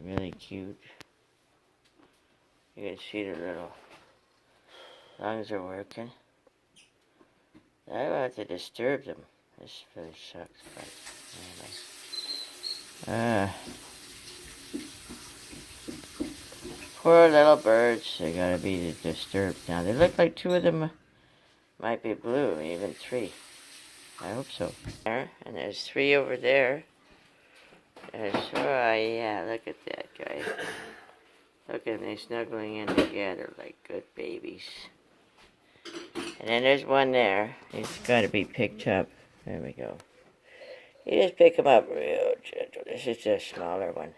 really cute. You can see the little lungs are working. I don't have to disturb them. This really sucks, but anyway. Poor little birds. They gotta be disturbed now. They look like two of them might be blue, even three. I hope so. There, and there's three over there. Yeah, look at that guy. Look at them, they're snuggling in together like good babies. And then there's one there. He's got to be picked up. There we go. You just pick him up real gentle. This is a smaller one.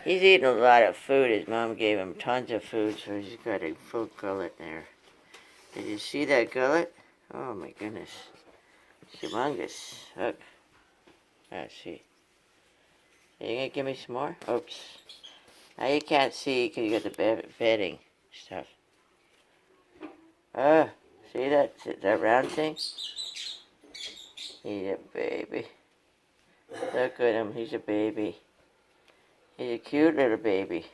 He's eating a lot of food. His mom gave him tons of food, so he's got a full gullet there. Did you see that gullet? Oh my goodness. It's humongous. Look. Let's see. Are you gonna give me some more? Oops. Now you can't see because you got the bedding stuff. See that round thing? He's a baby. Look at him, he's a baby. He's a cute little baby.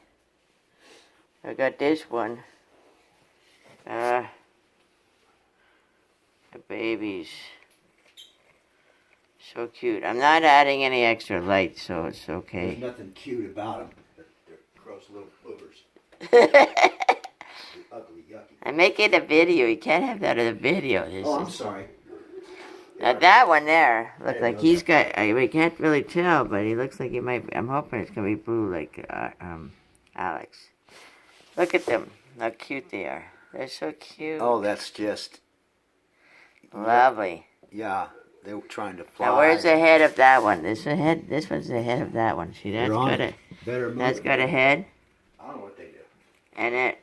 I got this one. The babies. So cute. I'm not adding any extra light, so it's okay. There's nothing cute about them. They're gross little boogers. Ugly, yucky. I'm making a video. You can't have that in a video. I'm sorry. Now that one there looks like he's got. We can't really tell, but he looks like he might. I'm hoping it's gonna be blue like Alex. Look at them. How cute they are. They're so cute. Oh, that's just lovely. Yeah, they were trying to fly. Now where's the head of that one? This one's the head of that one. See, that's got a head. I don't know what they do. And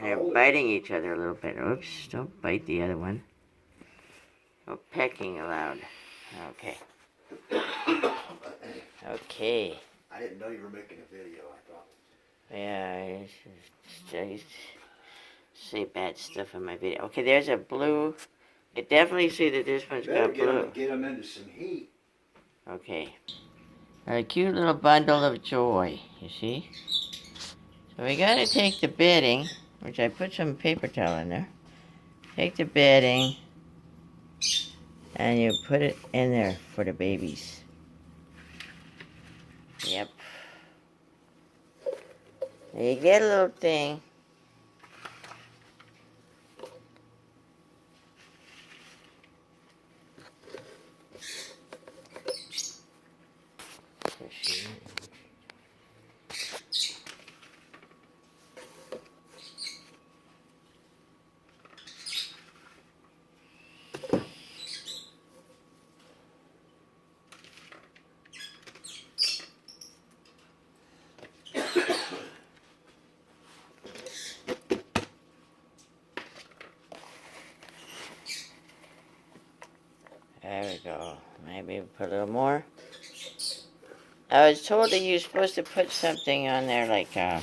they're biting each other a little bit. Oops! Don't bite the other one. No pecking allowed. Okay. Okay. I didn't know you were making a video, I thought. Yeah, I used to say bad stuff in my video. Okay, there's a blue. You definitely see that this one's got blue. Get them into some heat. Okay. A cute little bundle of joy, you see? So we gotta take the bedding, which I put some paper towel in there. Take the bedding, and you put it in there for the babies. Yep. You get a little thing. There we go. Maybe put a little more. I was told that you're supposed to put something on there like, I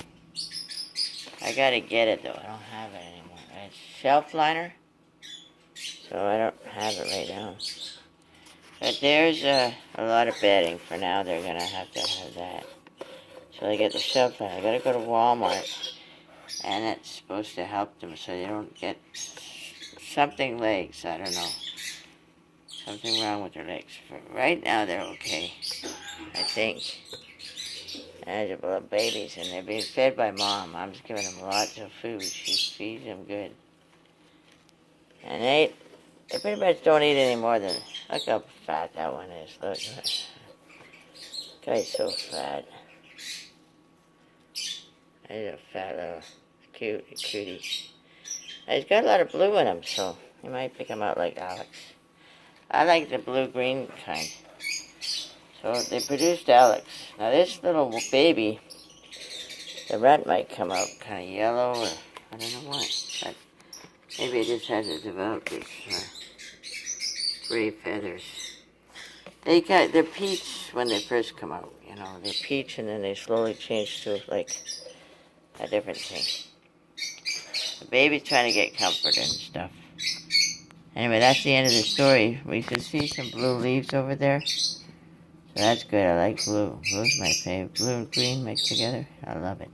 gotta get it though. I don't have it anymore. It's shelf liner. So I don't have it right now. But there's a lot of bedding. For now, they're gonna have to have that. So they get the shelf liner. I gotta go to Walmart. And it's supposed to help them so they don't get something legs. I don't know. Something wrong with their legs. For right now, they're okay. I think. There's a little babies, and they're being fed by Mom. Mom's giving them lots of food. She feeds them good. And they pretty much don't eat any more than... Look how fat that one is. Look. Guy's so fat. He's a fat little cutie. And he's got a lot of blue in him, so you might pick him out like Alex. I like the blue-green kind. So they produced Alex. Now this little baby, the rat might come out kind of yellow, or I don't know what. But maybe it just hasn't developed its gray feathers. They're peach when they first come out. You know, they're peach, and then they slowly change to like a different thing. The baby's trying to get comfort and stuff. Anyway, that's the end of the story. We can see some blue leaves over there. So That's good. I like blue. Blue's my favorite. Blue and green mixed together. I love it.